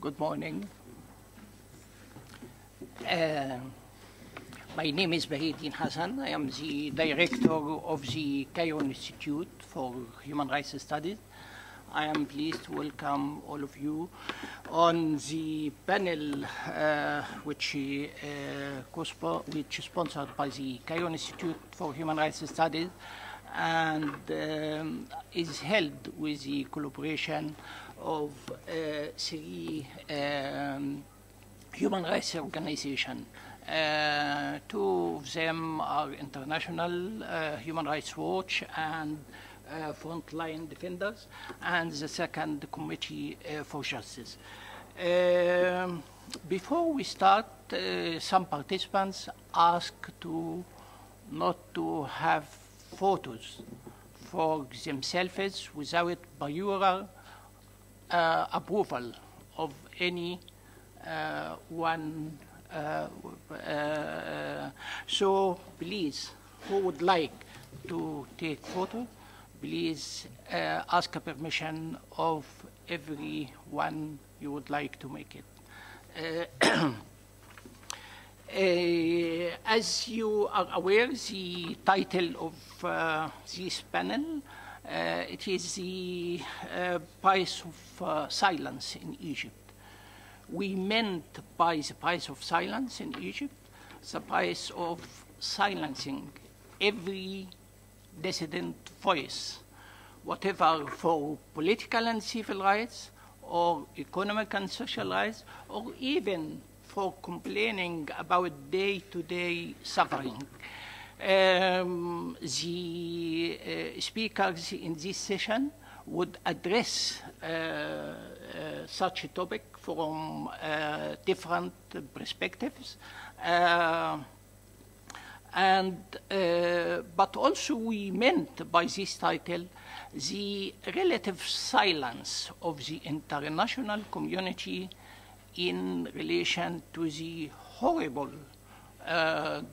Good morning. My name is Bahidin Hassan. I am the director of the Cairo Institute for Human Rights Studies. I am pleased to welcome all of you on the panel which is sponsored by the Cairo Institute for Human Rights Studies and is held with the collaboration of three human rights organizations. Two of them are International Human Rights Watch and Frontline Defenders, and the second Committee for Justice. Before we start, some participants asked not to have photos for themselves without prior approval of any one. So please, who would like to take photo, please ask permission of everyone you would like to make it. As you are aware, the title of this panel, it is the price of silence in Egypt. We meant by the price of silence in Egypt, the price of silencing every dissident voice, whatever for political and civil rights, or economic and social rights, or even for complaining about day-to-day suffering. The speakers in this session would address such a topic from different perspectives. But also we meant by this title the relative silence of the international community in relation to the horrible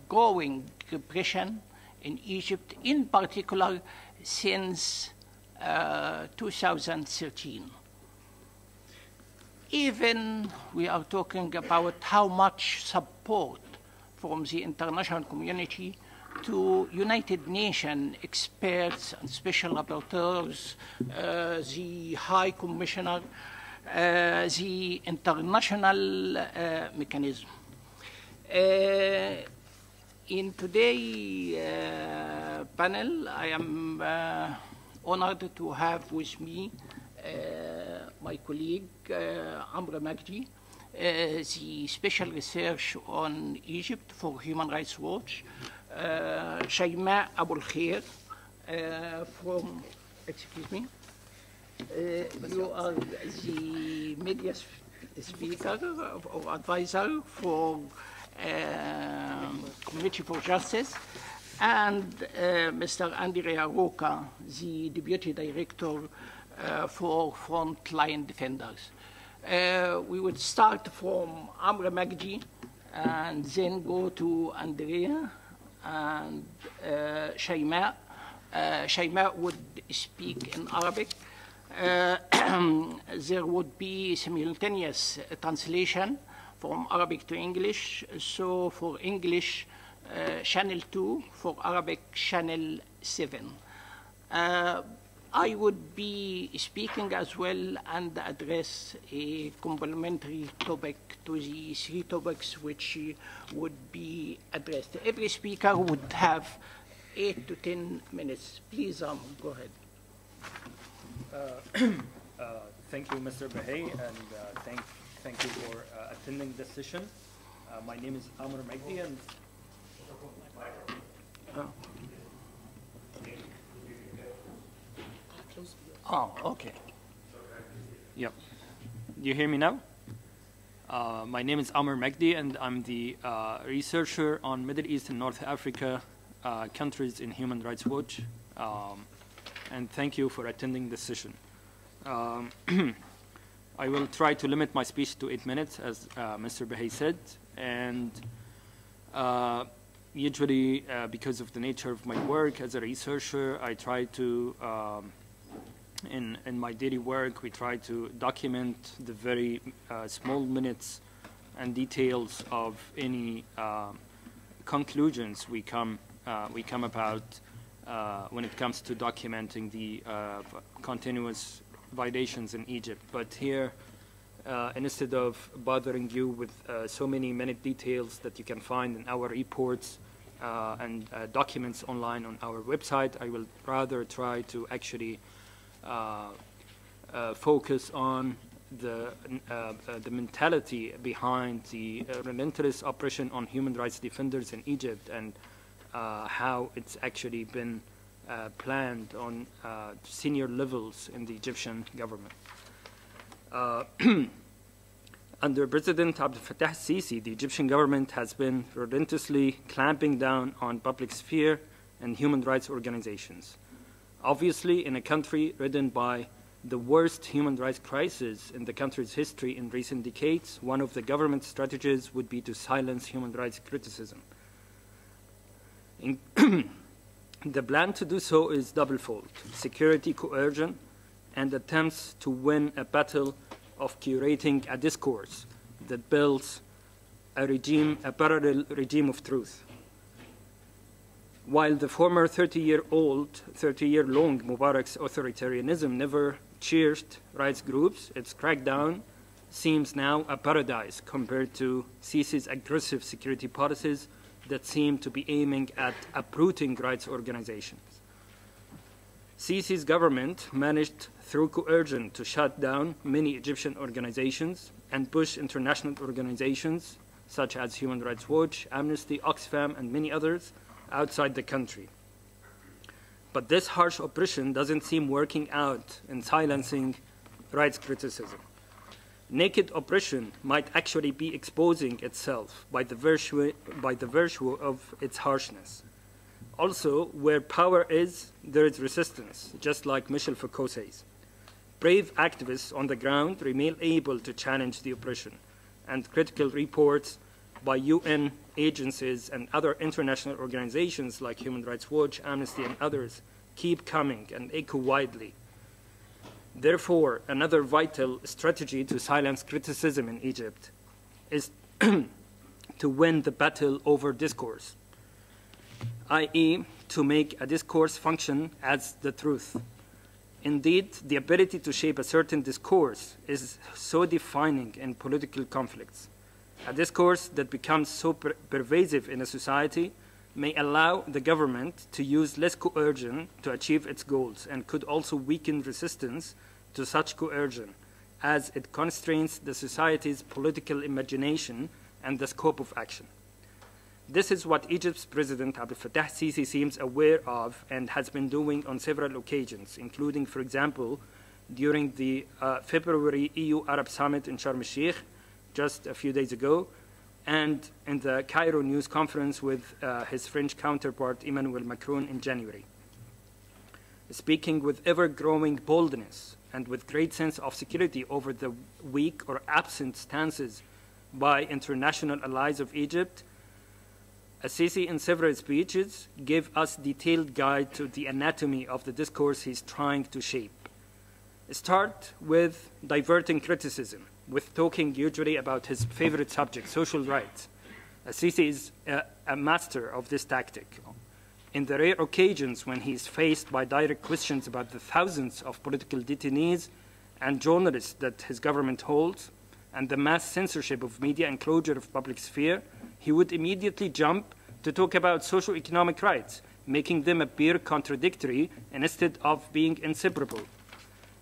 growing repression in Egypt, in particular since 2013. Even we are talking about how much support from the international community to United Nations experts and special rapporteurs, the High Commissioner, the international mechanism. In today's panel, I am honored to have with me my colleague, Amr Magdi, the special research on Egypt for Human Rights Watch, Shayma Abul Khair from, excuse me, you are the media speaker or advisor for Committee for Justice, and Mr. Andrea Roca, the Deputy Director for Frontline Defenders. We would start from Amr Magdi and then go to Andrea and Shayma. Shayma would speak in Arabic. There would be simultaneous translation from Arabic to English. So for English, channel 2, for Arabic, channel 7. I would be speaking as well and address a complementary topic to the three topics which would be addressed. Every speaker would have 8 to 10 minutes. Please, go ahead. Thank you, Mr. Bahey, and thank you for attending this session. My name is Amr Magdi, and Oh, okay. Yep. Do you hear me now? My name is Amr Magdi, and I'm the researcher on Middle East and North Africa countries in Human Rights Watch. And thank you for attending this session. I will try to limit my speech to 8 minutes, as Mr. Bahey said, and usually because of the nature of my work as a researcher, I try to in my daily work, we try to document the very small minutes and details of any conclusions we come about when it comes to documenting the continuous violations in Egypt. But here, instead of bothering you with so many minute details that you can find in our reports and documents online on our website, I will rather try to actually focus on the mentality behind the relentless oppression on human rights defenders in Egypt, and how it's actually been planned on senior levels in the Egyptian government. Under President Abdel Fattah al-Sisi, the Egyptian government has been relentlessly clamping down on public sphere and human rights organizations. Obviously, in a country ridden by the worst human rights crisis in the country's history in recent decades, one of the government's strategies would be to silence human rights criticism. The plan to do so is double-fold: security coercion and attempts to win a battle of curating a discourse that builds a parallel regime of truth. While the former 30-year-long Mubarak's authoritarianism never cheered rights groups, its crackdown seems now a paradise compared to Sisi's aggressive security policies that seem to be aiming at uprooting rights organizations. Sisi's government managed through coercion to shut down many Egyptian organizations and push international organizations such as Human Rights Watch, Amnesty, Oxfam, and many others outside the country. But this harsh oppression doesn't seem working out in silencing rights criticism. Naked oppression might actually be exposing itself by the virtue of its harshness. Also, where power is, there is resistance, just like Michel Foucault says. Brave activists on the ground remain able to challenge the oppression, and critical reports by UN agencies and other international organizations like Human Rights Watch, Amnesty, and others keep coming and echo widely. Therefore, another vital strategy to silence criticism in Egypt is to win the battle over discourse, i.e., to make a discourse function as the truth. Indeed, the ability to shape a certain discourse is so defining in political conflicts. A discourse that becomes so pervasive in a society may allow the government to use less coercion to achieve its goals, and could also weaken resistance to such coercion, as it constrains the society's political imagination and the scope of action. This is what Egypt's President Abdel Fattah al-Sisi seems aware of and has been doing on several occasions, including, for example, during the February EU-Arab Summit in Sharm el-Sheikh just a few days ago, and in the Cairo news conference with his French counterpart Emmanuel Macron in January. Speaking with ever-growing boldness and with great sense of security over the weak or absent stances by international allies of Egypt, al-Sisi in several speeches gave us detailed guide to the anatomy of the discourse he's trying to shape. Start with diverting criticism, with talking usually about his favorite subject, social rights. Al-Sisi is a master of this tactic. In the rare occasions when he is faced by direct questions about the thousands of political detainees and journalists that his government holds, and the mass censorship of media and closure of public sphere, he would immediately jump to talk about socio-economic rights, making them appear contradictory instead of being inseparable.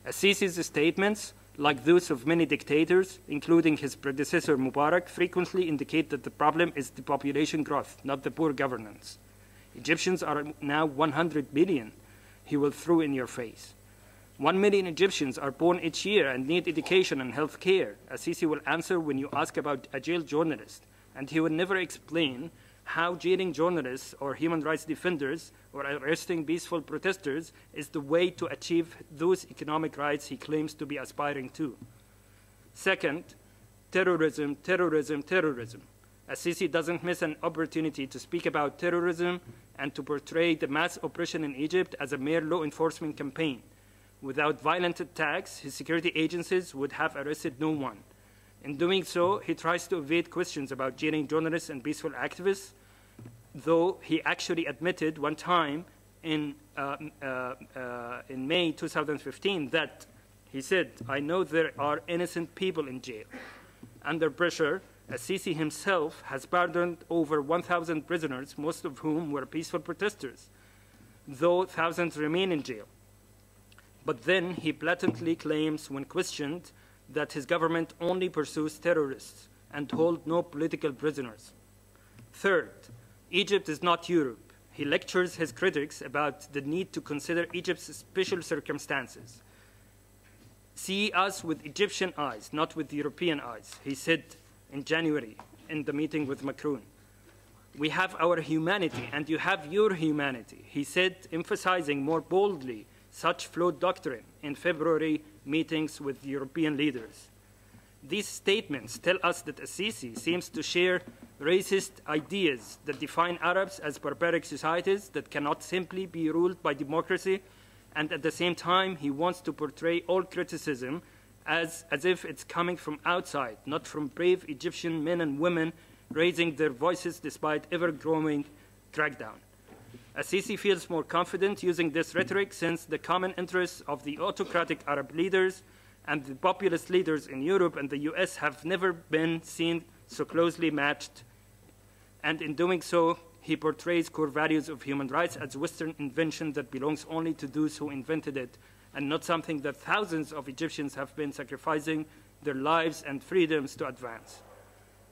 Al-Sisi's statements, like those of many dictators, including his predecessor Mubarak, frequently indicate that the problem is the population growth, not the poor governance. Egyptians are now 100 million, he will throw in your face. 1 million Egyptians are born each year and need education and health care. Al-Sisi will answer when you ask about a jailed journalist, and he will never explain how jailing journalists or human rights defenders or arresting peaceful protesters is the way to achieve those economic rights he claims to be aspiring to. Second, terrorism, terrorism, terrorism. Al-Sisi doesn't miss an opportunity to speak about terrorism and to portray the mass oppression in Egypt as a mere law enforcement campaign, Without violent attacks, his security agencies would have arrested no one. In doing so, he tries to evade questions about jailing journalists and peaceful activists, though he actually admitted one time in May 2015 that he said, "I know there are innocent people in jail." Under pressure, Assisi himself has pardoned over 1,000 prisoners, most of whom were peaceful protesters, though thousands remain in jail. But then he blatantly claims, when questioned, that his government only pursues terrorists and holds no political prisoners. Third, Egypt is not Europe. He lectures his critics about the need to consider Egypt's special circumstances. "See us with Egyptian eyes, not with European eyes," he said in January in the meeting with Macron. "We have our humanity and you have your humanity," he said, emphasizing more boldly such flawed doctrine in February meetings with European leaders. These statements tell us that Assisi seems to share racist ideas that define Arabs as barbaric societies that cannot simply be ruled by democracy, and at the same time he wants to portray all criticism as if it's coming from outside, not from brave Egyptian men and women raising their voices despite ever-growing crackdown. Assisi feels more confident using this rhetoric since the common interests of the autocratic Arab leaders and the populist leaders in Europe and the US have never been seen so closely matched. And in doing so, he portrays core values of human rights as Western invention that belongs only to those who invented it, and not something that thousands of Egyptians have been sacrificing their lives and freedoms to advance.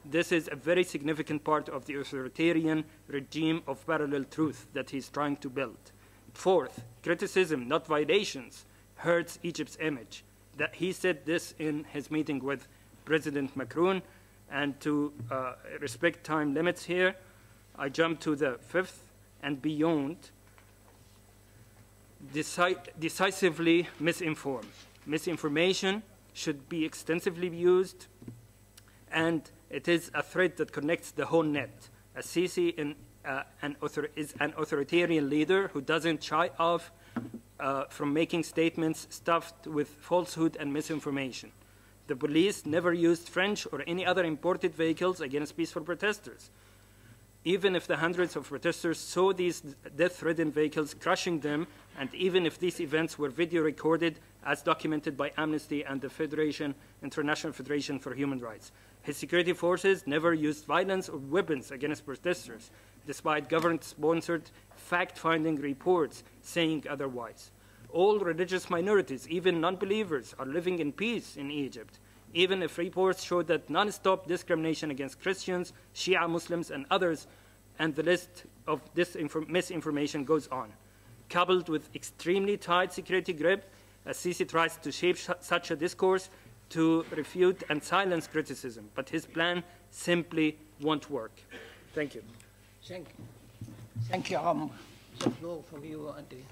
This is a very significant part of the authoritarian regime of parallel truth that he's trying to build. Fourth, criticism, not violations, hurts Egypt's image. That he said this in his meeting with President Macron, and to respect time limits here, I jump to the fifth and beyond. Decisively misinform. Misinformation should be extensively used, and it is a thread that connects the whole net. Assisi is an authoritarian leader who doesn't shy off from making statements stuffed with falsehood and misinformation. The police never used French or any other imported vehicles against peaceful protesters. Even if the hundreds of protesters saw these death-ridden vehicles crushing them, and even if these events were video recorded as documented by Amnesty and the International Federation for Human Rights. His security forces never used violence or weapons against protesters, despite government-sponsored fact-finding reports saying otherwise. All religious minorities, even non-believers, are living in peace in Egypt, even if reports show that non-stop discrimination against Christians, Shia Muslims, and others, and the list of this misinformation goes on. Coupled with extremely tight security grip, Assisi tries to shape such a discourse to refute and silence criticism, but his plan simply won't work. Thank you. Thank you, Amr. The floor for you, Andy.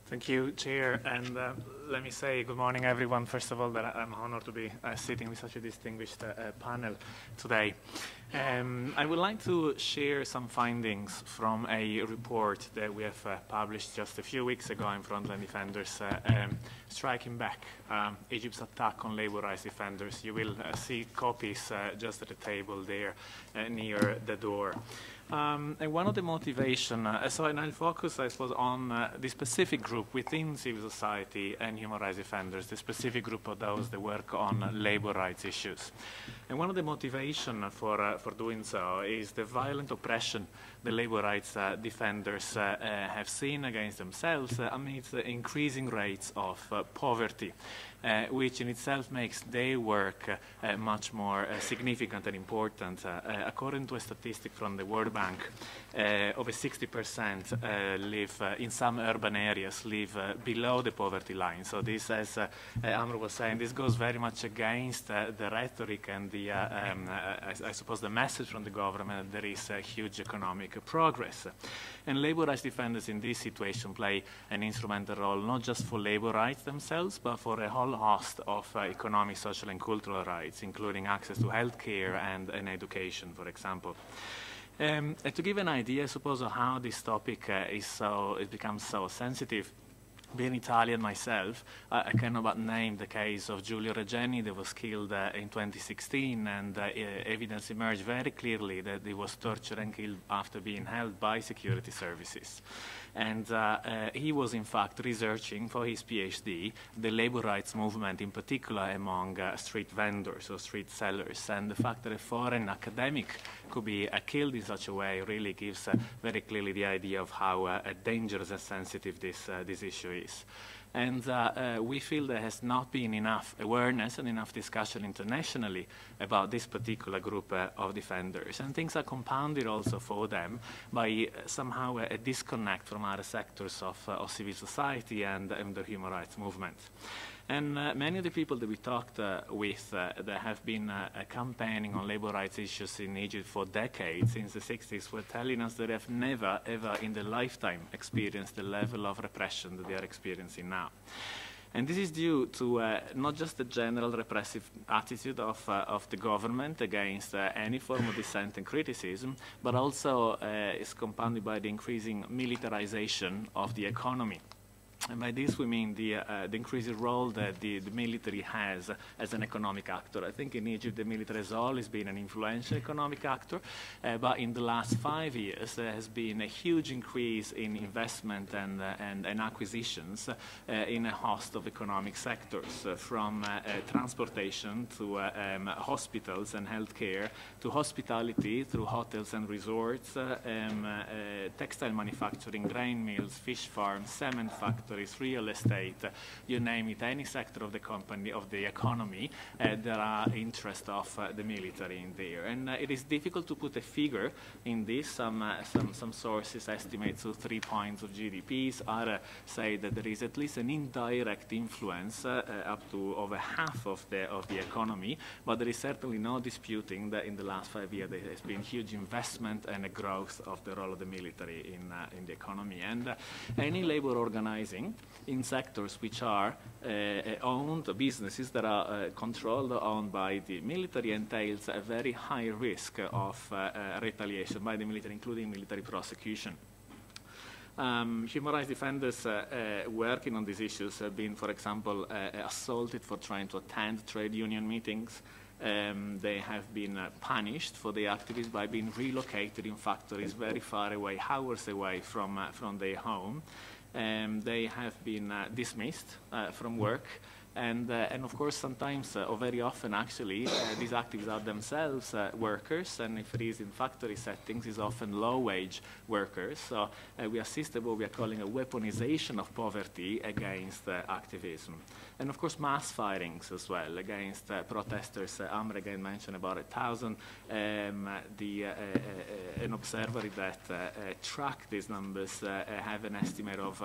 Thank you, Chair, and let me say good morning, everyone. First of all, that I'm honored to be sitting with such a distinguished panel today. I would like to share some findings from a report that we have published just a few weeks ago in Frontline Defenders, Striking Back, Egypt's Attack on Labor Rights Defenders. You will see copies just at the table there near the door. And one of the motivation, and I'll focus, I suppose, on the specific group within civil society and human rights defenders, the specific group of those that work on labor rights issues. And one of the motivation for doing so is the violent oppression the labor rights defenders have seen against themselves amidst the increasing rates of poverty, which in itself makes their work much more significant and important. According to a statistic from the World Bank, over 60% live in some urban areas, live below the poverty line. So this, as Amr was saying, this goes very much against the rhetoric and the, I suppose, the message from the government that there is a huge economic progress. And labor rights defenders in this situation play an instrumental role, not just for labor rights themselves, but for a whole host of economic, social, and cultural rights, including access to healthcare and education, for example. And to give an idea, I suppose, of how this topic it becomes so sensitive, Being Italian myself, I cannot but name the case of Giulio Regeni that was killed in 2016, and evidence emerged very clearly that he was tortured and killed after being held by security services. And he was in fact researching for his PhD the labor rights movement, in particular among street vendors or street sellers. And the fact that a foreign academic could be killed in such a way really gives very clearly the idea of how dangerous and sensitive this issue is. And we feel there has not been enough awareness and enough discussion internationally about this particular group of defenders. And things are compounded also for them by somehow a disconnect from other sectors of civil society and the human rights movement. And many of the people that we talked with that have been campaigning on labor rights issues in Egypt for decades, since the 60s, were telling us that they have never, ever in their lifetime experienced the level of repression that they are experiencing now. And this is due to not just the general repressive attitude of the government against any form of dissent and criticism, but also is compounded by the increasing militarization of the economy. And by this we mean the increasing role that the military has as an economic actor. I think in Egypt the military has always been an influential economic actor, but in the last 5 years there has been a huge increase in investment and acquisitions in a host of economic sectors, from transportation to hospitals and healthcare, to hospitality, through hotels and resorts, textile manufacturing, grain mills, fish farms, cement factories, real estate, you name it, any sector of the company, of the economy, there are interests of the military in there. And it is difficult to put a figure in this. Some sources estimate to 3 points of GDPs. Others say that there is at least an indirect influence up to over half of the economy, but there is certainly no disputing that in the last 5 years there has been huge investment and a growth of the role of the military in the economy. And any labor organizing in sectors which are owned, businesses that are controlled or owned by the military, entails a very high risk of retaliation by the military, including military prosecution. Human rights defenders working on these issues have been, for example, assaulted for trying to attend trade union meetings. They have been punished for their activities by being relocated in factories very far away, hours away from their home. They have been dismissed from work, and of course sometimes, or very often actually, these activists are themselves workers, and if it is in factory settings, it's often low-wage workers. So we assist at what we are calling a weaponization of poverty against activism. And of course mass firings as well against protesters. Amr again mentioned about 1,000. An observatory that tracked these numbers have an estimate of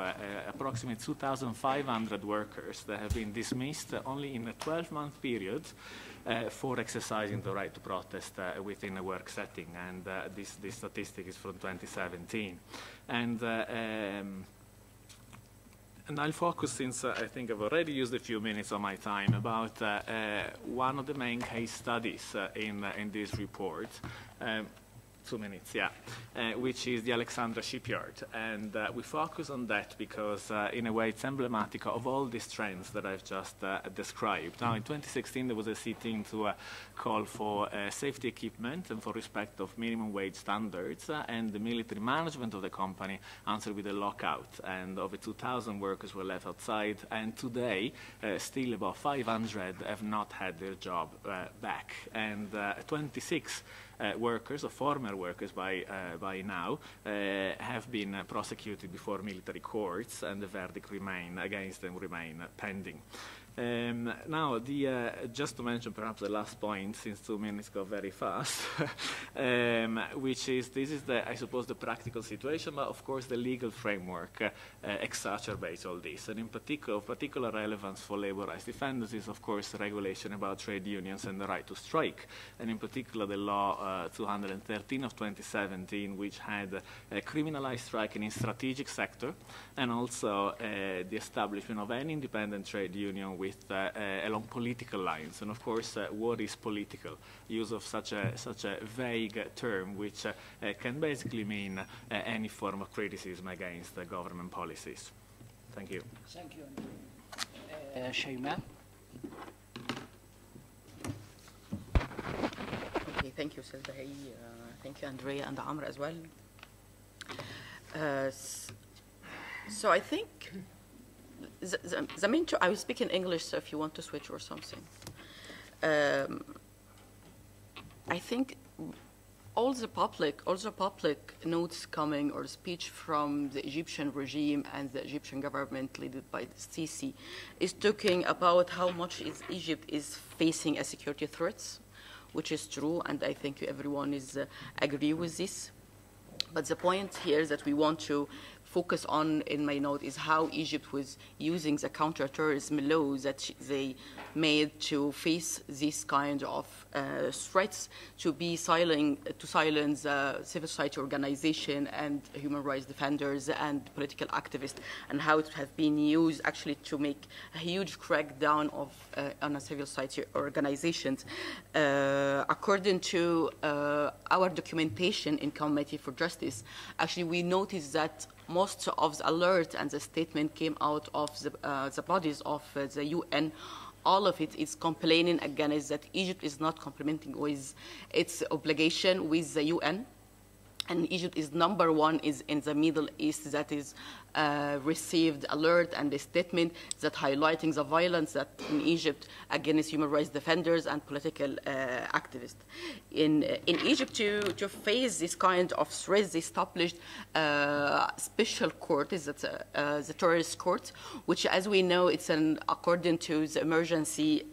approximately 2,500 workers that have been dismissed only in a 12-month period for exercising the right to protest within a work setting. And this statistic is from 2017. And I'll focus, since I think I've already used a few minutes of my time, about one of the main case studies in this report. 2 minutes, yeah, which is the Alexandra shipyard. And we focus on that because, in a way, it's emblematic of all these trends that I've just described. Now, in 2016, there was a sitting to call for safety equipment and for respect of minimum wage standards, and the military management of the company answered with a lockout, and over 2,000 workers were left outside, and today, still about 500 have not had their job back, and 26 workers, or former workers by now, have been prosecuted before military courts, and the verdict against them remain pending. Now, just to mention perhaps the last point, since 2 minutes go very fast, which is, this is I suppose the practical situation, but of course the legal framework exacerbates all this. And in particular relevance for labor rights defenders is of course the regulation about trade unions and the right to strike, and in particular the law 213 of 2017, which had criminalized striking in strategic sector, and also the establishment of any independent trade union with along political lines. And of course, what is political? Use of such a vague term, which can basically mean any form of criticism against government policies. Thank you. Thank you. Shayma? Okay, thank you, Sir Bahi. Thank you, Andrea and Amr as well. So I think the main, I will speak in English, so if you want to switch or something. I think all the public notes coming or speech from the Egyptian regime and the Egyptian government led by the Sisi is talking about how much Egypt is facing a security threats, which is true, and I think everyone is agree with this. But the point here that we want to focus on in my note is how Egypt was using the counterterrorism laws that they made to face this kind of threats, to silence civil society organization and human rights defenders and political activists, and how it has been used actually to make a huge crackdown of on civil society organizations. According to our documentation in Committee for Justice, actually we noticed that most of the alert and the statement came out of the bodies of the UN. All of it is complaining against that Egypt is not complementing with its obligation with the UN. And Egypt is #1 is in the Middle East that is received alert and a statement that highlighting the violence that in Egypt against human rights defenders and political activists. In Egypt, to face this kind of threats, they established a special court, is that the terrorist court, which, as we know, it's according to the emergency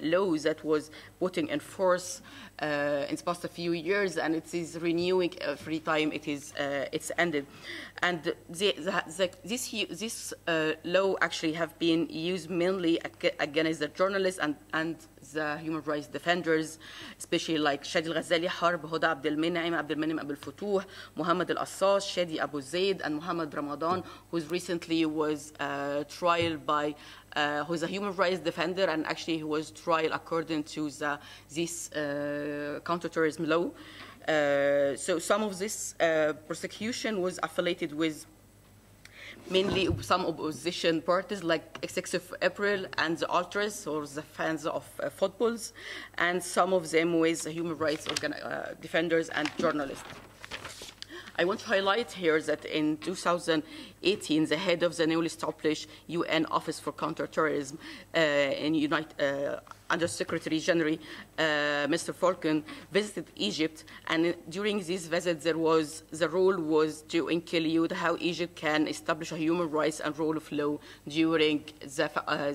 laws that was putting in force in the past few years, and it is renewing every time it's ended. And this law actually have been used mainly against the journalists and the human rights defenders, especially like Shadi al-Ghazali Harb, Huda Abdelmenem Abdel Futuh, Mohammed al-Assas, Shadi Abu Zaid, and Mohammed Ramadan, who recently was tried by who's a human rights defender, and actually he was tried according to this counterterrorism law. So some of this prosecution was affiliated with mainly some opposition parties like Excessive April and the Ultras, or the fans of footballs, and some of them with human rights defenders and journalists. I want to highlight here that in 2018, the head of the newly established UN Office for Counterterrorism Under Secretary General Mr. Falcon visited Egypt, and during this visit, the role was to include how Egypt can establish a human rights and rule of law during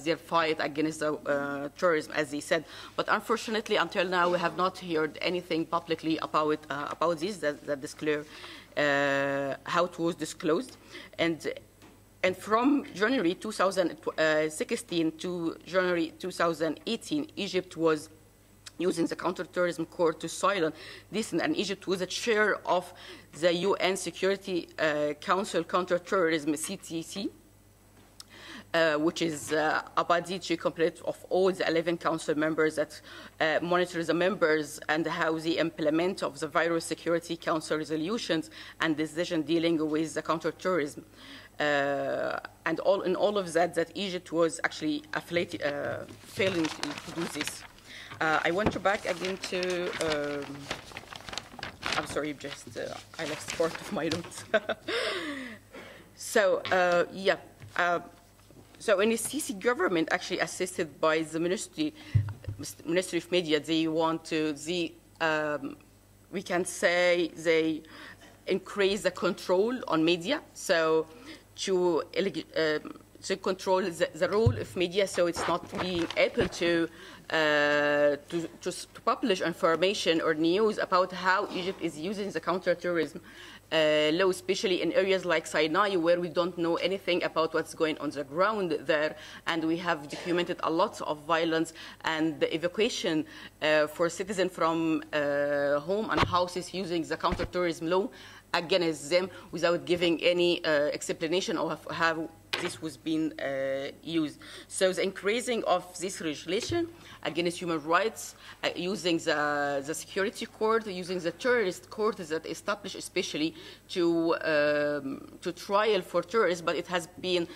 their fight against terrorism, as they said. But unfortunately, until now, we have not heard anything publicly about this. That is clear. How it was disclosed, and from January 2016 to January 2018, Egypt was using the counterterrorism court to silence this, and Egypt was a chair of the UN Security Council Counterterrorism (CTC), which is a body to complete of all the 11 council members that monitor the members and how they implement of the Virus Security Council resolutions and decision dealing with the counterterrorism. And in all of that Egypt was actually affiliated, failing to do this. I want to back again to, I'm sorry, just I left part of my notes. So, yeah. So in the Sisi government, actually assisted by the Ministry of Media, they want to, we can say they increase the control on media, so to control the role of media, so it's not being able to publish information or news about how Egypt is using the counterterrorism law, especially in areas like Sinai, where we don't know anything about what's going on the ground there, and we have documented a lot of violence and the evacuation for citizens from home and houses using the counterterrorism law against them without giving any explanation of how this was being used. So the increasing of this regulation against human rights, using the security court, using the terrorist court that established especially to trial for terrorists, but it has been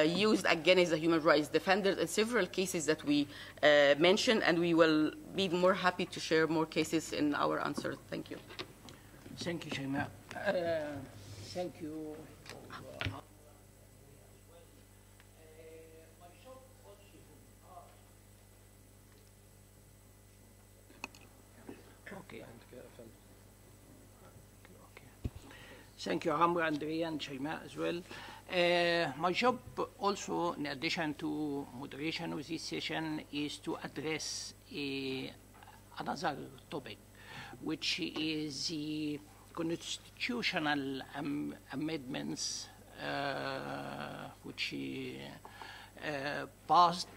used against the human rights defenders in several cases that we mentioned, and we will be more happy to share more cases in our answers. Thank you. Thank you, Shaima. Thank you. Okay. Thank you, Amr, Andrea, and Shaima as well. My job also, in addition to moderation of this session, is to address another topic, which is the constitutional amendments which passed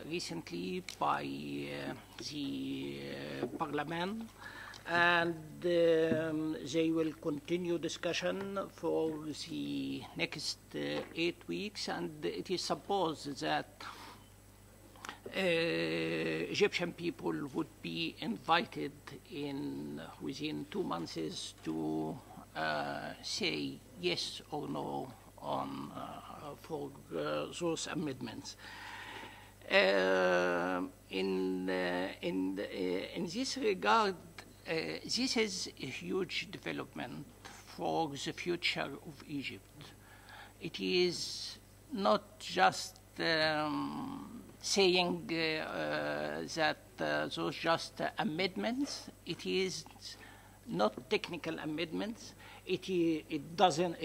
recently by the Parliament, and they will continue discussion for the next 8 weeks, and it is supposed that Egyptian people would be invited within 2 months to say yes or no on for those amendments. In this regard, this is a huge development for the future of Egypt. It is not just saying that those just amendments. It is not technical amendments. It doesn't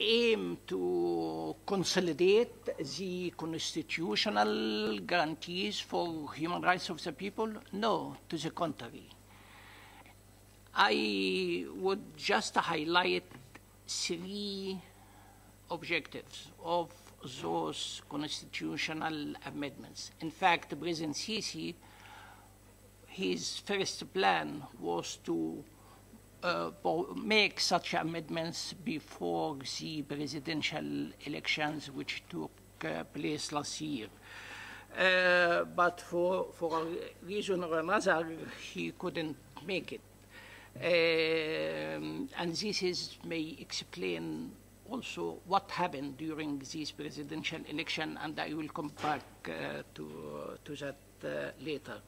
aim to consolidate the constitutional guarantees for human rights of the people. No, to the contrary. I would just highlight 3 objectives of those constitutional amendments. In fact, President Sisi, his first plan was to make such amendments before the presidential elections which took place last year. But for a reason or another, he couldn't make it. And this may explain also what happened during this presidential election, and I will come back to that later.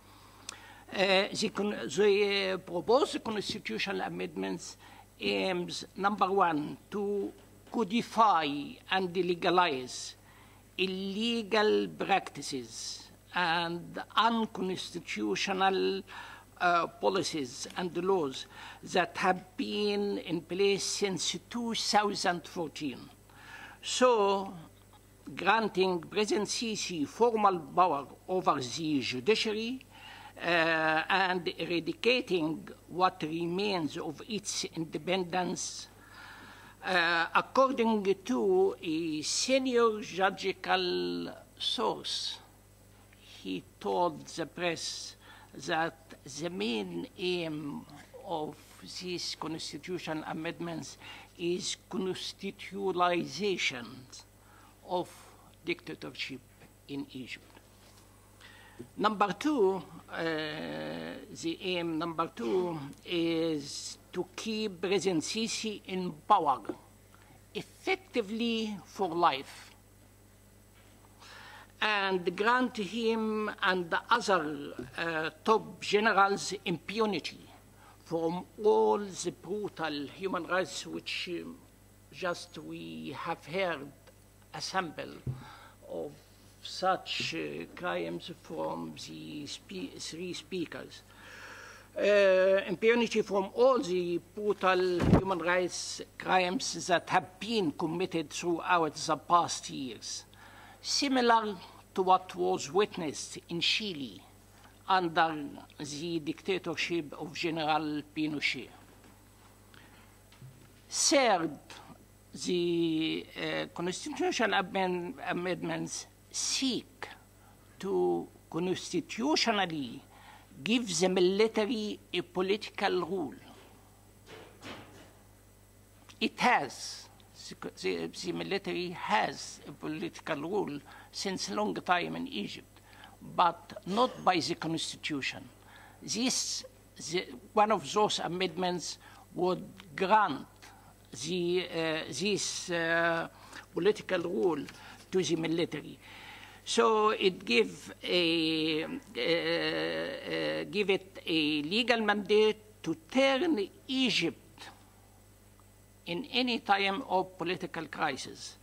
The proposed constitutional amendments aims, number 1, to codify and legalize illegal practices and unconstitutional policies and laws that have been in place since 2014. So, granting President Sisi formal power over the judiciary and eradicating what remains of its independence, according to a senior judicial source. He told the press that the main aim of these constitutional amendments is constitutionalization of dictatorship in Egypt. Number 2, the aim number 2 is to keep President Sisi in power effectively for life, and grant him and the other top generals impunity from all the brutal human rights which just we have heard a sample of such crimes from the 3 speakers. Impunity from all the brutal human rights crimes that have been committed throughout the past years, similar to what was witnessed in Chile under the dictatorship of General Pinochet. Third, the constitutional amendments seek to constitutionally give the military a political rule. It has the military has a political rule since a long time in Egypt, but not by the constitution. One of those amendments would grant this political rule to the military. So it give it a legal mandate to turn Egypt in any time of political crisis,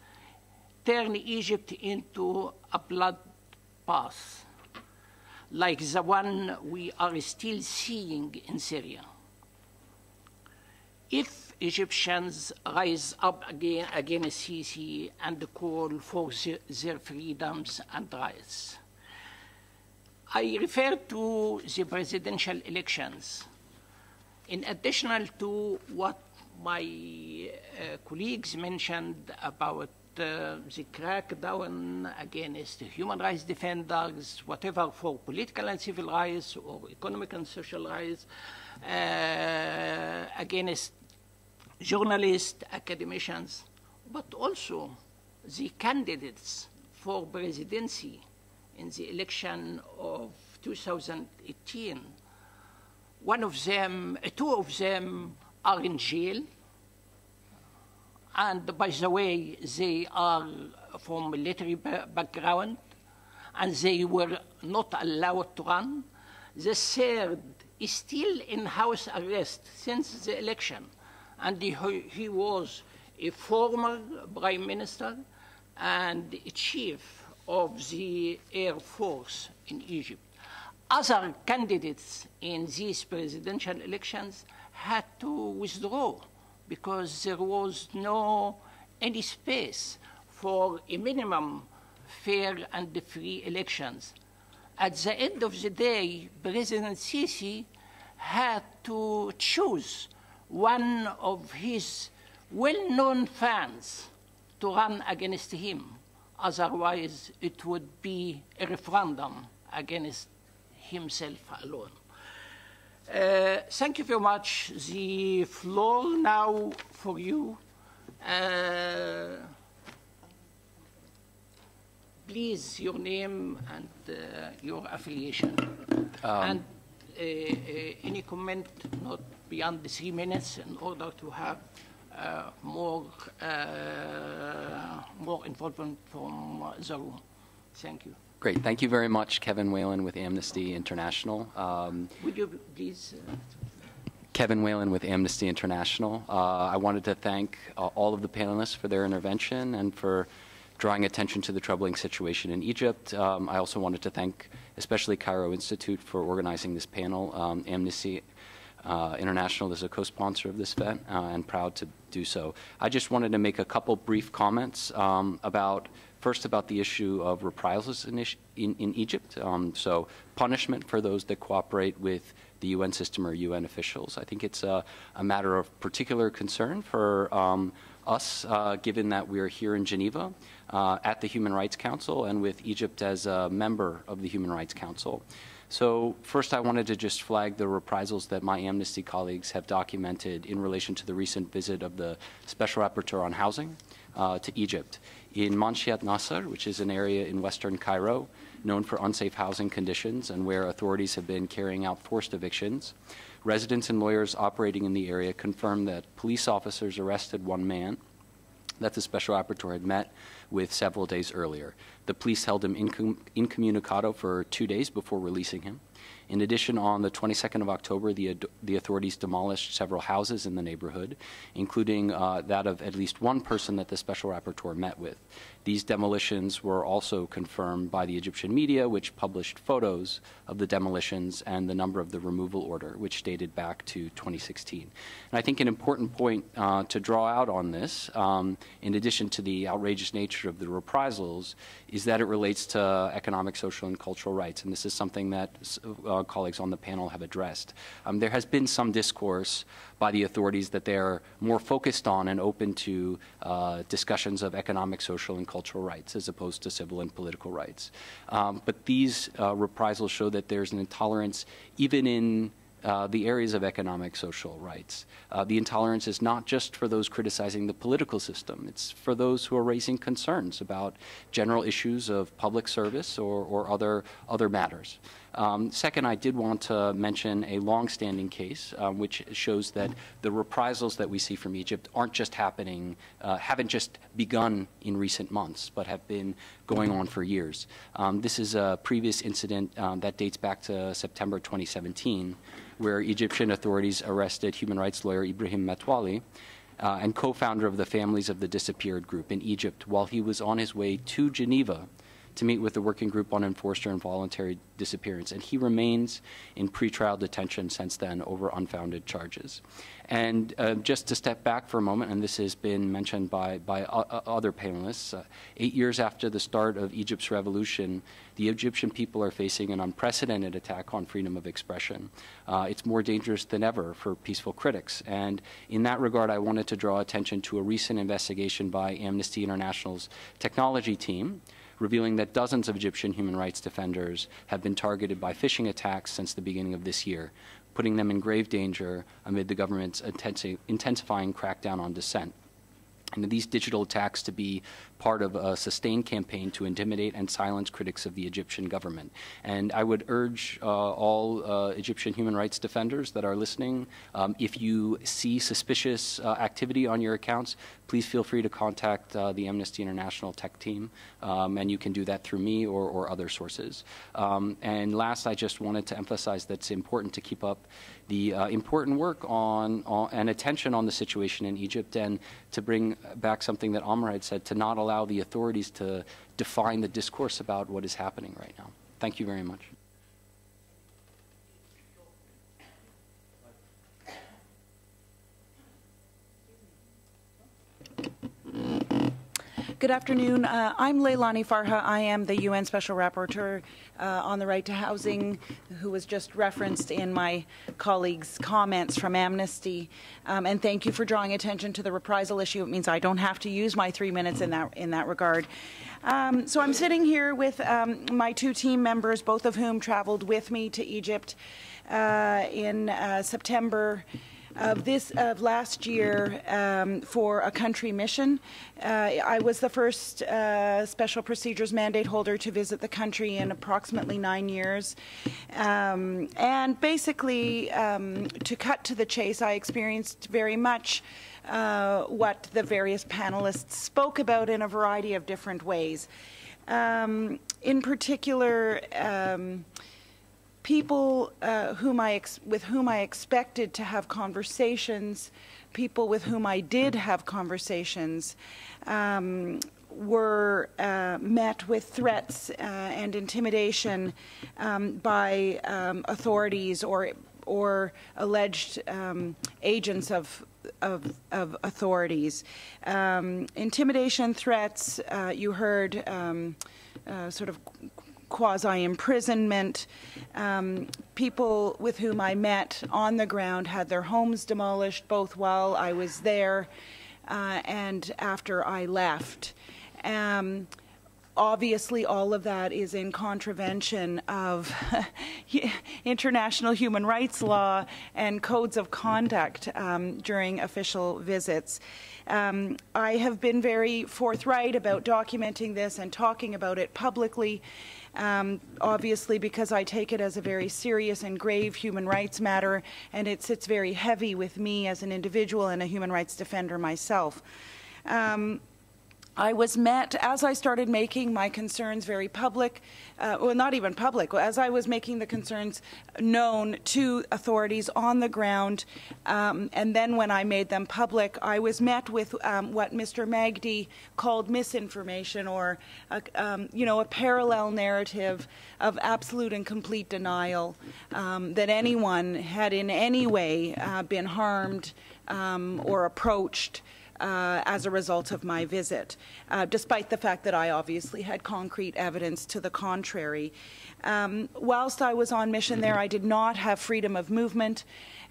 turn Egypt into a bloodbath, like the one we are still seeing in Syria. If Egyptians rise up against Sisi and call for their freedoms and rights, I refer to the presidential elections. In addition to what my colleagues mentioned about the crackdown against human rights defenders, whatever, for political and civil rights or economic and social rights, against journalists, academicians, but also the candidates for presidency in the election of 2018. Two of them are in jail, and by the way, they are from military background, and they were not allowed to run. The third is still in house arrest since the election, and he was a former prime minister and a chief of the Air Force in Egypt. Other candidates in these presidential elections had to withdraw because there was any space for a minimum fair and free elections. At the end of the day, President Sisi had to choose one of his well-known fans to run against him. Otherwise, it would be a referendum against himself alone. Thank you very much. The floor now for you. Please, your name and your affiliation. And any comment not beyond the 3 minutes in order to have more involvement from the room. Thank you. Great. Thank you very much, Kevin Whalen with Amnesty International. Would you please? Kevin Whalen with Amnesty International. I wanted to thank all of the panelists for their intervention and for drawing attention to the troubling situation in Egypt. I also wanted to thank especially Cairo Institute for organizing this panel. Amnesty International is a co-sponsor of this event and proud to do so. I just wanted to make a couple brief comments first about the issue of reprisals in Egypt. So punishment for those that cooperate with the UN system or UN officials. I think it's a matter of particular concern for us, given that we are here in Geneva at the Human Rights Council and with Egypt as a member of the Human Rights Council. So first I wanted to just flag the reprisals that my Amnesty colleagues have documented in relation to the recent visit of the Special Rapporteur on Housing to Egypt. In Manshiat Nasser, which is an area in western Cairo known for unsafe housing conditions and where authorities have been carrying out forced evictions, residents and lawyers operating in the area confirmed that police officers arrested one man that the Special Rapporteur had met with several days earlier. The police held him incommunicado for 2 days before releasing him. In addition, on the 22nd of October, the authorities demolished several houses in the neighborhood, including that of at least one person that the Special Rapporteur met with. These demolitions were also confirmed by the Egyptian media, which published photos of the demolitions and the number of the removal order, which dated back to 2016. And I think an important point to draw out on this, in addition to the outrageous nature of the reprisals, is that it relates to economic, social, and cultural rights. And this is something that colleagues on the panel have addressed. There has been some discourse by the authorities that they are more focused on and open to discussions of economic, social, and cultural rights as opposed to civil and political rights. But these reprisals show that there's an intolerance even in the areas of economic, social rights. The intolerance is not just for those criticizing the political system. It's for those who are raising concerns about general issues of public service or other matters. Second, I did want to mention a long-standing case which shows that the reprisals that we see from Egypt aren't just happening, haven't just begun in recent months, but have been going on for years. This is a previous incident that dates back to September 2017, where Egyptian authorities arrested human rights lawyer Ibrahim Metwali and co-founder of the Families of the Disappeared group in Egypt while he was on his way to Geneva to meet with the Working Group on Enforced or Involuntary Disappearance. And he remains in pretrial detention since then over unfounded charges. And just to step back for a moment, and this has been mentioned by other panelists, 8 years after the start of Egypt's revolution, the Egyptian people are facing an unprecedented attack on freedom of expression. It's more dangerous than ever for peaceful critics. And in that regard, I wanted to draw attention to a recent investigation by Amnesty International's technology team, revealing that dozens of Egyptian human rights defenders have been targeted by phishing attacks since the beginning of this year, putting them in grave danger amid the government's intensifying crackdown on dissent. And these digital attacks to be part of a sustained campaign to intimidate and silence critics of the Egyptian government. And I would urge all Egyptian human rights defenders that are listening, if you see suspicious activity on your accounts, please feel free to contact the Amnesty International tech team, and you can do that through me or other sources. And last, I just wanted to emphasize that it's important to keep up the important work on and attention on the situation in Egypt, and to bring back something that Amr had said, to not allow the authorities to define the discourse about what is happening right now. Thank you very much. Good afternoon. I'm Leilani Farha. I am the UN Special Rapporteur on the right to housing, who was just referenced in my colleague's comments from Amnesty. And thank you for drawing attention to the reprisal issue. It means I don't have to use my 3 minutes in that regard. So I'm sitting here with my two team members, both of whom traveled with me to Egypt in September of last year for a country mission. I was the first special procedures mandate holder to visit the country in approximately 9 years. And basically, to cut to the chase, I experienced very much what the various panelists spoke about in a variety of different ways. In particular, people with whom I expected to have conversations, people with whom I did have conversations, were met with threats and intimidation by authorities or alleged agents of authorities. Intimidation, threats, you heard sort of quasi-imprisonment. People with whom I met on the ground had their homes demolished, both while I was there and after I left. Obviously, all of that is in contravention of international human rights law and codes of conduct during official visits. I have been very forthright about documenting this and talking about it publicly, obviously because I take it as a very serious and grave human rights matter, and it sits very heavy with me as an individual and a human rights defender myself. I was met, as I started making my concerns very public, well, not even public, as I was making the concerns known to authorities on the ground, and then when I made them public, I was met with what Mr. Magdi called misinformation, or a parallel narrative of absolute and complete denial that anyone had in any way been harmed or approached as a result of my visit, despite the fact that I obviously had concrete evidence to the contrary. Whilst I was on mission there, I did not have freedom of movement.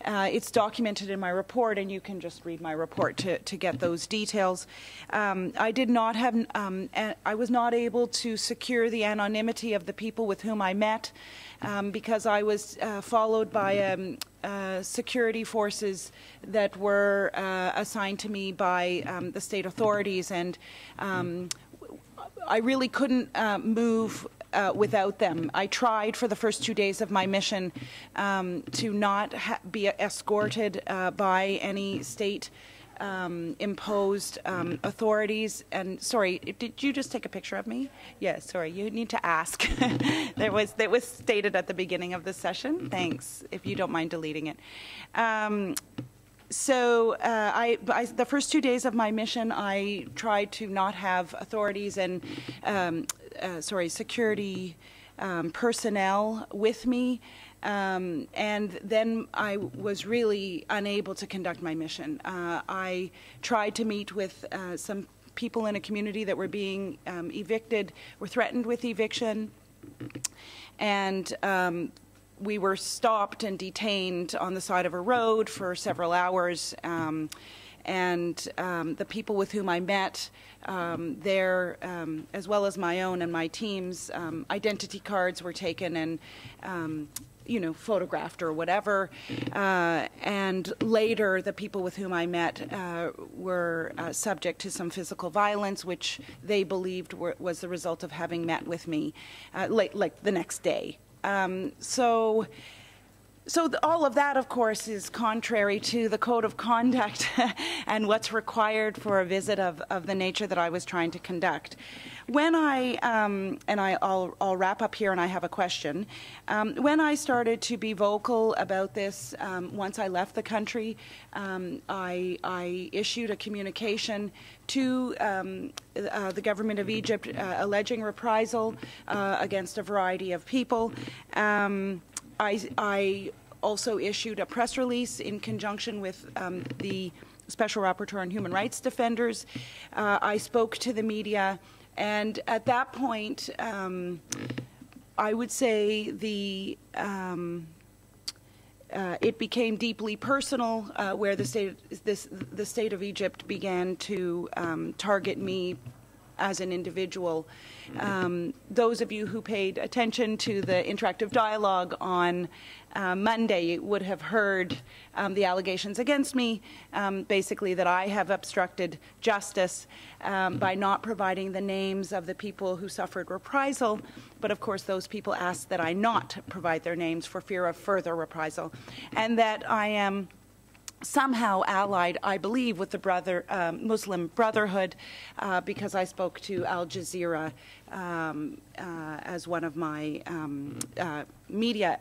It's documented in my report, and you can just read my report to get those details. I did not have, I was not able to secure the anonymity of the people with whom I met because I was followed by security forces that were assigned to me by the state authorities, and I really couldn't move without them. I tried for the first 2 days of my mission to not be escorted by any state imposed authorities. And sorry, did you just take a picture of me? Yes, sorry, you need to ask. That was stated at the beginning of the session. Thanks, if you don't mind deleting it. So the first 2 days of my mission, I tried to not have authorities and security personnel with me, and then I was really unable to conduct my mission. I tried to meet with some people in a community that were being evicted, were threatened with eviction, and we were stopped and detained on the side of a road for several hours, and the people with whom I met there, as well as my own and my team's identity cards were taken and photographed or whatever, and later the people with whom I met were subject to some physical violence, which they believed was the result of having met with me like the next day. So all of that, of course, is contrary to the code of conduct and what's required for a visit of the nature that I was trying to conduct. When I'll wrap up here, and I have a question. When I started to be vocal about this, once I left the country, I issued a communication to the government of Egypt alleging reprisal against a variety of people. I also issued a press release in conjunction with the Special Rapporteur on Human Rights Defenders. I spoke to the media, and at that point, I would say it became deeply personal, where the state of Egypt began to target me as an individual. Those of you who paid attention to the interactive dialogue on Monday would have heard the allegations against me, basically that I have obstructed justice by not providing the names of the people who suffered reprisal. But of course, those people asked that I not provide their names for fear of further reprisal, and that I am somehow allied, I believe, with the Muslim Brotherhood because I spoke to Al Jazeera as one of my media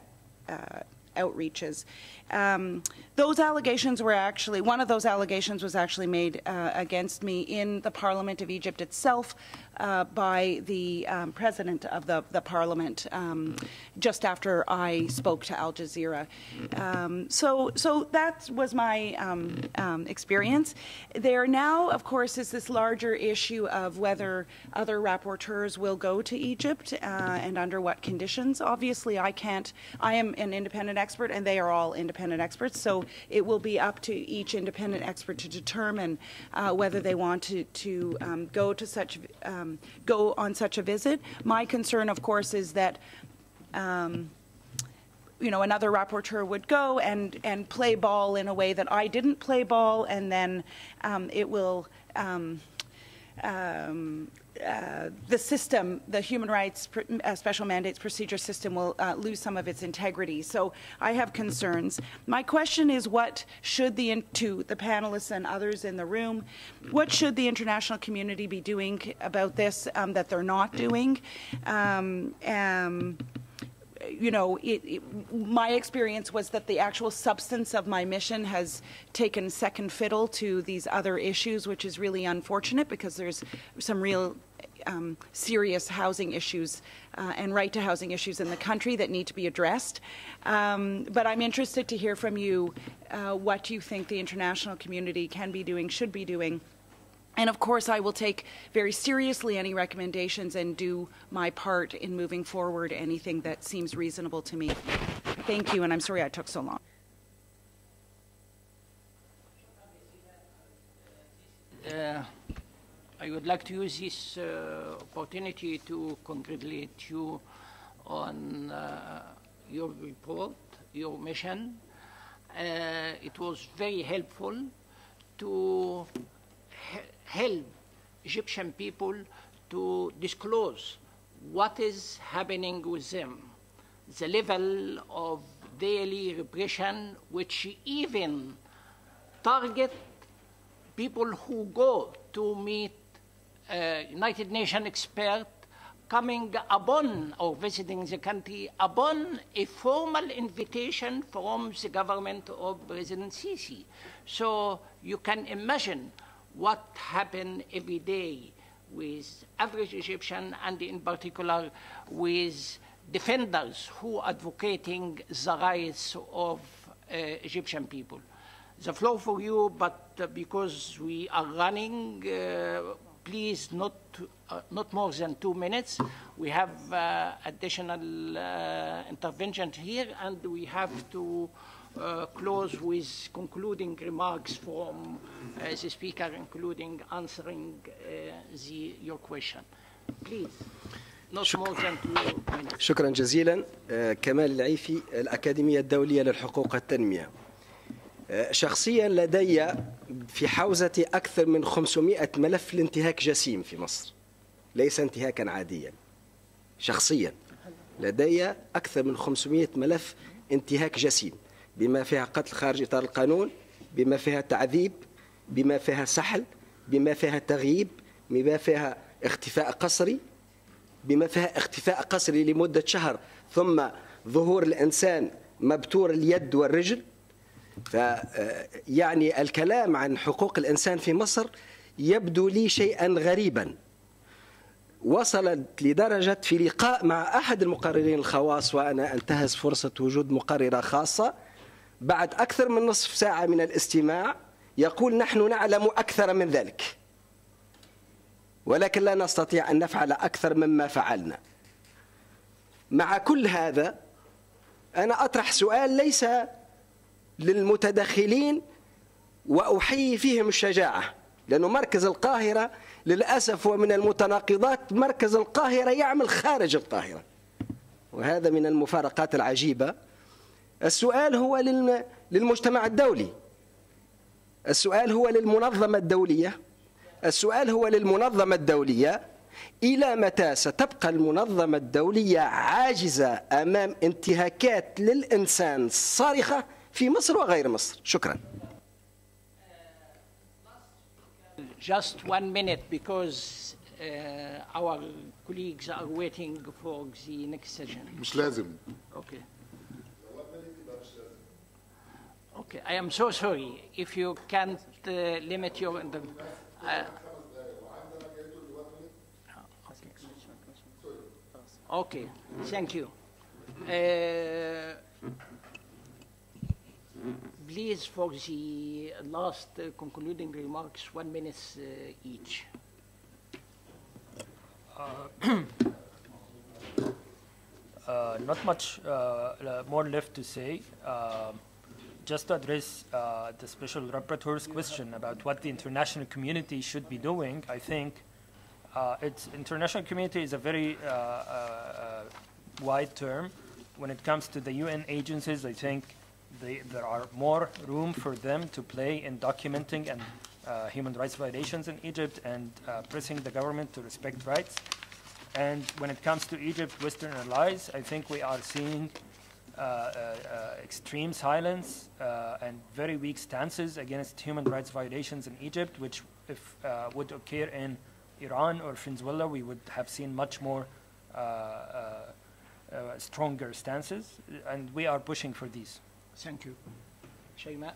outreaches. Those allegations were actually, one of those allegations was actually made against me in the Parliament of Egypt itself by the president of the Parliament just after I spoke to Al Jazeera. So that was my experience. There now, of course, is this larger issue of whether other rapporteurs will go to Egypt and under what conditions. Obviously, I am an independent expert, and they are all independent experts, so it will be up to each independent expert to determine whether they want to go on such a visit. My concern, of course, is that another rapporteur would go and play ball in a way that I didn't play ball, and then it will the system, the human rights special mandates procedure system, will lose some of its integrity. So I have concerns. My question is, what should to the panelists and others in the room, what should the international community be doing about this that they're not doing? My experience was that the actual substance of my mission has taken second fiddle to these other issues, which is really unfortunate because there's some real serious housing issues and right to housing issues in the country that need to be addressed. But I'm interested to hear from you what you think the international community can be doing, should be doing, And of course, I will take very seriously any recommendations and do my part in moving forward anything that seems reasonable to me. Thank you, and I'm sorry I took so long. I would like to use this opportunity to congratulate you on your report, your mission. It was very helpful to help Egyptian people to disclose what is happening with them, the level of daily repression, which even target people who go to meet United Nations expert coming upon or visiting the country upon a formal invitation from the government of President Sisi. So you can imagine what happened every day with average Egyptian and in particular with defenders who advocating the rights of Egyptian people. The floor for you, but because we are running, please not more than 2 minutes. We have additional intervention here, and we have to close with concluding remarks from the speaker, including answering your question. Please, not more than 2 minutes. شكرا جزيلا. كمال العيفي، الأكاديمية الدولية للحقوق والتنمية. شخصيا لدي في حوزتي أكثر من 500 ملف لانتهاك جسيم في مصر، ليس انتهاكا عاديا. شخصيا لدي أكثر من 500 ملف انتهاك جسيم، بما فيها قتل خارج إطار القانون، بما فيها تعذيب، بما فيها سحل، بما فيها تغييب، بما فيها اختفاء قسري، بما فيها اختفاء قسري لمدة شهر ثم ظهور الإنسان مبتور اليد والرجل. فيعني الكلام عن حقوق الإنسان في مصر يبدو لي شيئا غريبا. وصلت لدرجة في لقاء مع أحد المقررين الخواص، وأنا أنتهز فرصة وجود مقررة خاصة، بعد أكثر من نصف ساعة من الاستماع يقول نحن نعلم أكثر من ذلك، ولكن لا نستطيع أن نفعل أكثر مما فعلنا. مع كل هذا أنا أطرح سؤال ليس للمتدخلين وأحيي فيهم الشجاعة، لأنه مركز القاهرة للأسف ومن المتناقضات مركز القاهرة يعمل خارج القاهرة، وهذا من المفارقات العجيبة. السؤال هو للمجتمع الدولي، السؤال هو للمنظمة الدولية، السؤال هو للمنظمة الدولية: إلى متى ستبقى المنظمة الدولية عاجزة أمام انتهاكات للإنسان صارخة في مصر وغير مصر؟ شكرا. Just 1 minute, because our colleagues are waiting for the next session. مش لازم. Okay. Okay, I am so sorry. If you can't limit your... okay, thank you. Please, for the last concluding remarks, 1 minute each. Not much more left to say. Just to address the special rapporteur's question about what the international community should be doing, I think international community is a very wide term. When it comes to the UN agencies, I think there are more room for them to play in documenting and human rights violations in Egypt and pressing the government to respect rights. And when it comes to Egypt, Western allies, I think we are seeing extreme silence and very weak stances against human rights violations in Egypt, which if would occur in Iran or Venezuela, we would have seen much more stronger stances, and we are pushing for these. Thank you. Shaima?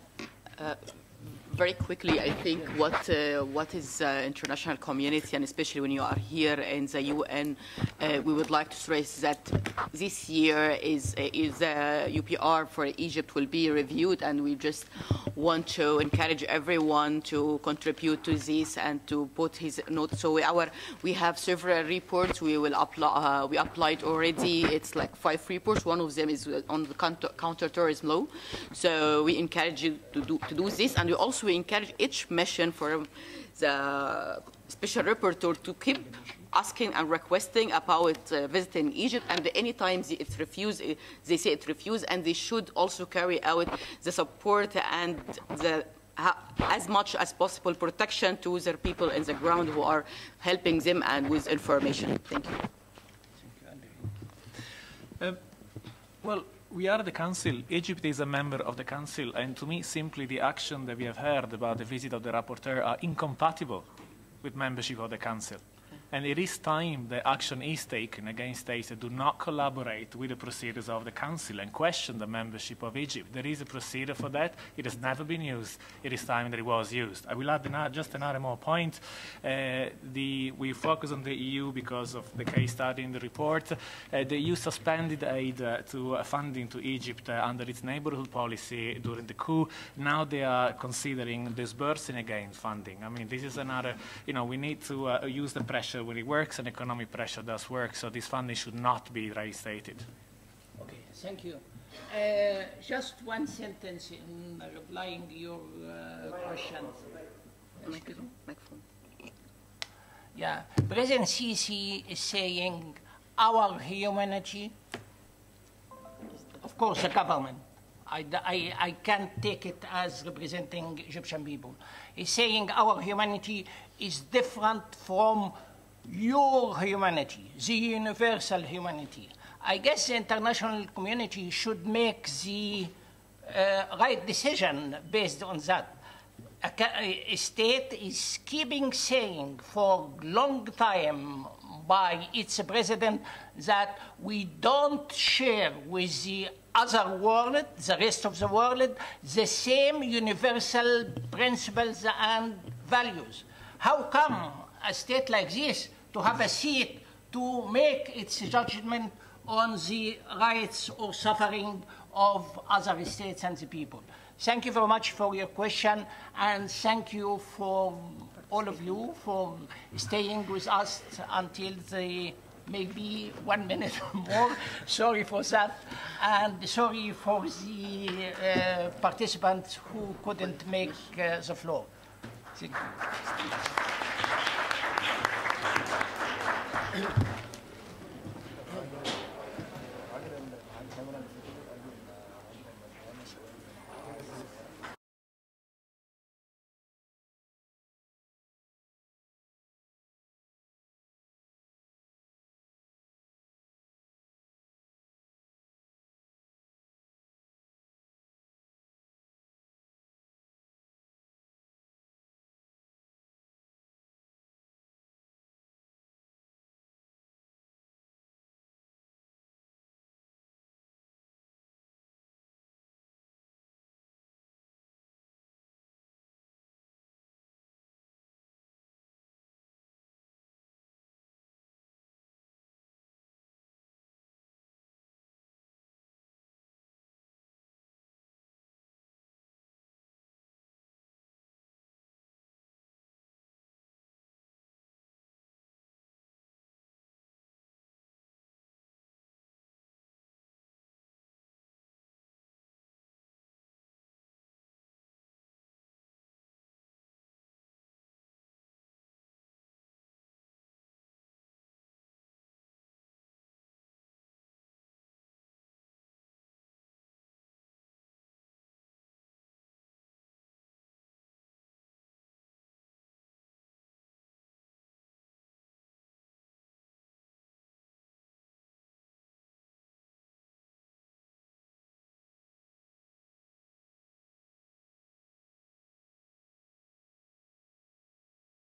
Very quickly, I think what is international community, and especially when you are here in the UN, we would like to stress that this year is UPR for Egypt will be reviewed, and we just want to encourage everyone to contribute to this and to put his notes. So we have several reports we will apply. We applied already. It's like 5 reports. One of them is on the counterterrorism law. So we encourage you to do this, and we also encourage each mission for the special rapporteur to keep asking and requesting about visiting Egypt, and anytime it's refused, they say it refused, and they should also carry out the support and as much as possible protection to their people in the ground who are helping them and with information. Thank you. Well, we are the Council. Egypt is a member of the Council, and to me, simply the action that we have heard about the visit of the rapporteur are incompatible with membership of the Council. And it is time that action is taken against states that do not collaborate with the procedures of the Council and question the membership of Egypt. There is a procedure for that. It has never been used. It is time that it was used. I will add just another more point. We focus on the EU because of the case study in the report. The EU suspended aid to funding to Egypt under its neighborhood policy during the coup. Now they are considering disbursing again funding. I mean, this is another, we need to use the pressure when it works, and economic pressure does work, so this funding should not be reinstated. Okay, thank you. Just one sentence in replying to your question. Microphone. Yeah, President Sisi is saying our humanity, of course, the government. I can't take it as representing Egyptian people. He's saying our humanity is different from your humanity, the universal humanity. I guess the international community should make the right decision based on that. A state is keeping saying for a long time by its president that we don't share with the other world, the rest of the world, the same universal principles and values. How come a state like this to have a seat to make its judgment on the rights or suffering of other states and the people? Thank you very much for your question, and thank you for all of you for staying with us until the maybe 1 minute more. Sorry for that, and sorry for the participants who couldn't make the floor. Thank you.